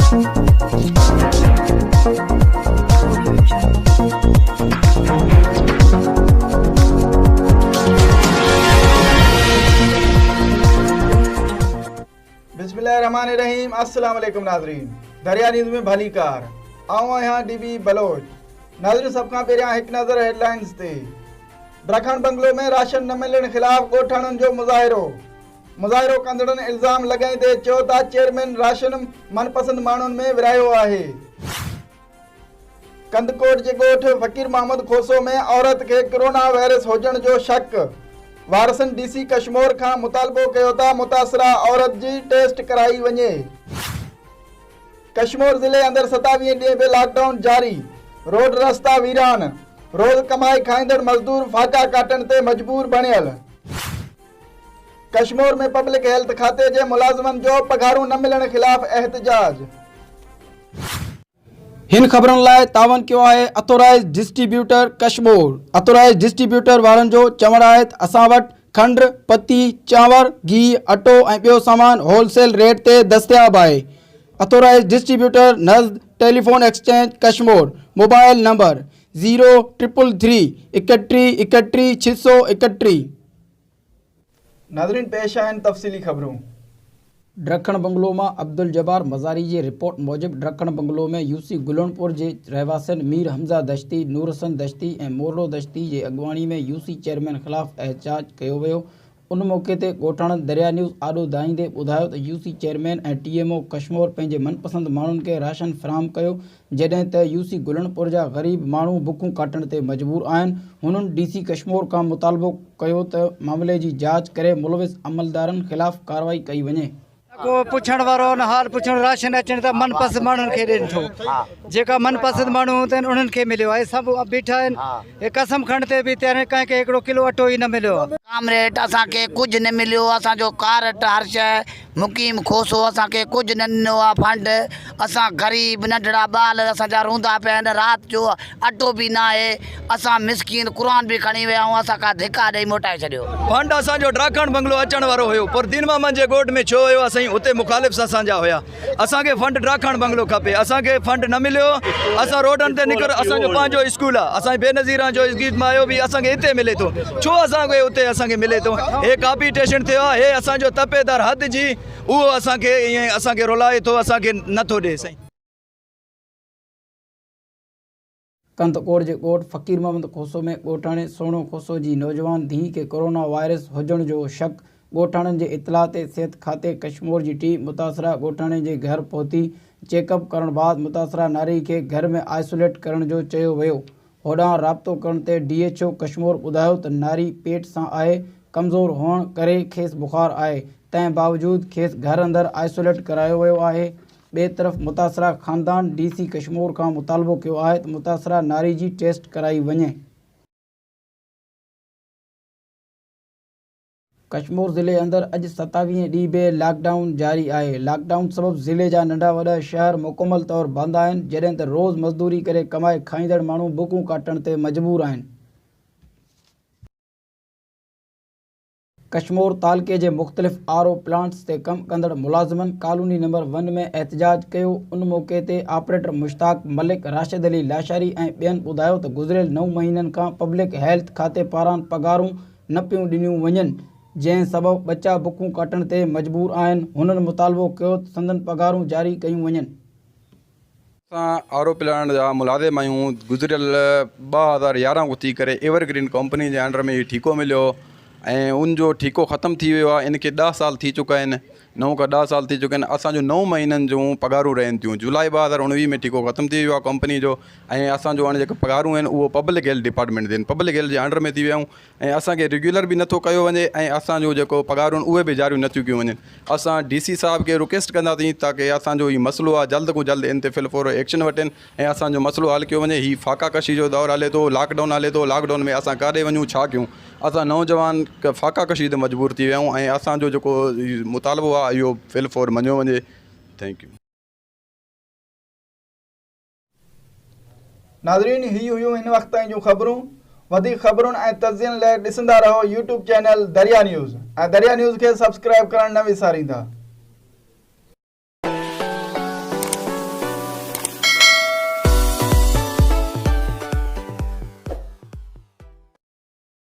बिस्मिल्लाहिर्रहमानिर्रहीम। अस्सलाम वालेकुम नाज़रीन, दरिया न्यूज़ में भली कार आऊं यहाँ डीबी बलोच। नाज़रीन सब खां पहिरियां हिकु नज़र हेडलाइंस ते। ड्रखण बंगलो में राशन न मिलण खिलाफ़ ॻोठाणनि जो मुज़ाहिरो कंदड़नि इल्ज़ाम लॻाईंदे चयो त चेयरमैन राशन मनपसंद माण्हुनि में विरायो आहे। कंदकोट जे ॻोठ फ़कीर मोहम्मद खोसो में औरत खे कोरोना वायरस हुजण जो शक। वारसनि डीसी कश्मीर खां मुतालबो कयो त मुतासिरा औरत जी टेस्ट कराई वञे। कश्मीर ज़िले अंदरि 27 ॾींहं बि लॉकडाउन जारी। रोड रस्ता वीरान। रोज़ कमाई खाईंदड़ मज़दूर फाका काटण ते मजबूर बणियल। कश्मीर में पब्लिक हेल्थ खाते जे मुलाज़िमनि जो पघारूं न मिलण खिलाफ़ एहतजाज। हिन खबरन लाइ तावन कयो आहे authorise distributor Kashmir. Authorise distributor वारन जो चवण आहे त असां वटि खंड, पत्ती, चांवर, घी, अटो ऐं ॿियो सामान होलसेल रेट ते दस्तियाब आहे। अथोराइज डिस्ट्रीब्यूटर नज़द telephone exchange Kashmir. Mobile number 0333 31 31 631। नाज़रीन पेश आहिनि तफ़सीली ख़बरूं। ड्रखण बंगलो में अब्दुल जब्बार मज़ारी की रिपोर्ट मूजिब ड्रखण बंगलो में यूसी गुलनपुर के रहवासियों मीर हमज़ा दश्ती, नूर हसन दश्ती और मोरलो दश्ती की अगवानी में यूसी चेयरमैन खिलाफ एहतजाज किया वो। उन मौके ते ॻोठाणनि दरिया न्यूज़ आॾो दाईंदे ॿुधायो त यूसी चेयरमैन ऐं टीएमओ कश्मीर पंहिंजे मनपसंद माण्हुनि खे राशन फ़राहम कयो, जॾहिं त यूसी गुलनपुर जा ग़रीब माण्हू बुखूं काटण ते मजबूर आहिनि। हुननि डीसी कश्मीर खां मुतालबो कयो त मामले जी जांच करे मुलविस अमलदारनि खिलाफ़ कार्रवाई कई वञे। को पुछण वारो न हाल पुछण राशन अचण त मनपसंद माण्हुनि खे ॾियनि थो। जेका मनपसंद माण्हू हूंदा आहिनि उन्हनि खे मिलियो आहे। सभु बीठा आहिनि, हे कसम खंड ते बि तयार कंहिंखे हिकिड़ो किलो अटो ई न मिलियो। कामरेड असांखे कुझु न मिलियो। असांजो कारट हर शइ मुक़ीम खोसो असांखे कुझु न ॾिनो आहे फंड। असां ग़रीब नंढड़ा ॿार असांजा रूंदा पिया आहिनि। राति जो अटो बि न आहे। असां मिसकीन क़ुर बि खणी विया ऐं असांखां धिका ॾेई मोटाए छॾियो। फंड असांजो ड्रखण बंगलो अचण वारो हुयो, पर दिनमामन जे ॻोठ में छो हुयो असां उते मुखालिफ़ असांजा हुया। असांखे फंड ड्रखण बंगलो खपे, असांखे फंड न मिलियो। असां रोडनि ते निकर, असांजो पंहिंजो स्कूल आहे, असांजे बेनज़ीरा जो मायो बि असांखे हिते मिले थो। छो असांखे उते असांखे मिले थो? हे कॉम्पिटिशन थियो आहे, हे असांजो तपेदार हद जी उहो असांखे ईअं असांखे रुलाए थो, असांखे नथो ॾिए साईं। कंदकोट के ॻोठ फ़कीर मोहम्मद खोसो में ॻोठाणे सोनो खोसो की नौजवान धी के कोरोना वायरस हुजण जो शक। ॻोठाणनि जे इतला ते सेहत खाते कश्मीर की टीम मुतासरा ॻोठाणे के घर पहुती। चेकअप करण बाद मुतासरा नारी के घर में आइसोलेट करण जो चयो वियो। होॾां राब्तो करण ते DHO कश्मीर ॿुधायो त नारी पेट सां आहे, कमज़ोर हुअण करे खेस बुखार आहे, तंहिं बावजूद खेस घर अंदर आइसोलेट करायो वियो आहे। ॿिए तरफ़ मुतासरा ख़ानदान DC कश्मीर का मुतालबो कियो आहे त मुतासरा नारी जी टेस्ट कराई वञे। कश्मीर ज़िले अंदर अज 27 ॾींहं बि लॉकडाउन जारी आहे। लॉकडाउन सबब ज़िले जा नंढा वॾा शहर मुकम्मल तौर बंद आहिनि, जॾहिं त रोज़ मज़दूरी करे कमाए खाईंदड़ माण्हू बुखूं काटण ते मजबूर आहिनि। कश्मीर तालके जे मुख़्तलिफ़ RO प्लांट्स ते कम कंदड़ मुलाज़िमनि कॉलोनी नंबर 1 में एहतजाज कयो। उन मौके ते ऑपरेटर मुश्ताक मलिक, राशिद अली लाशारी ऐं ॿियनि ॿुधायो त गुज़िरियल 9 महीननि खां पब्लिक हेल्थ खाते पारां पघारूं न पियूं ॾिनियूं वञनि, जंहिं सबबु बच्चा बुखूं काटण ते मजबूर आहिनि। हुननि मुतालबो कयो त संदन पघारूं जारी कयूं वञनि। असां RO प्लांट जा मुलाज़िम आहियूं। गुज़िरियल 2011 खां थी करे एवरग्रीन कंपनी जे अंडर में ही ठीको मिलियो ऐं उनजो ठीको ख़त्म थी वियो आहे। इनखे 10 साल थी चुका आहिनि, 9 खां 10 साल थी चुका आहिनि। असांजो 9 महीननि जूं पघारूं रहनि थियूं। जुलाई 2019 में ठीको ख़त्म थी वियो आहे कंपनी जो ऐं असांजो हाणे जेके पघारूं आहिनि उहो पब्लिक हेल्थ डिपार्टमेंट आहिनि, पब्लिक हेल्थ जे अंडर में थी विया ऐं असांखे रेगुलर बि नथो कयो वञे ऐं असांजो जेको पघारूं आहिनि उहे बि जारियूं नथियूं कयूं वञनि। असां DC साहब खे रिक्वेस्ट कंदासीं ताकी असांजो हीउ मसइलो आहे जल्द खां जल्द इन ते फिलफोर एक्शन वठनि ऐं असांजो मसइलो हल कयो वञे। हीउ फाका कशी जो दौरु हले थो, लॉकडाउन हले थो। लॉकडाउन में असां काॾे वञूं, छा कयूं? असां नौजवान फाका कशी ते मजबूर थी विया आहियूं ऐं असांजो जेको मुतालबो आहे इहो फिलफोर मञियो वञे। Thank U. नाज़रीन ही हुयूं हिन वक्त जूं ख़बरूं। वधीक ख़बरुनि ऐं तज़ियनि लाइ ॾिसंदा रहो YouTube चैनल दरिया न्यूज़ ऐं दरिया न्यूज़ खे सब्सक्राइब करणु न विसारींदा।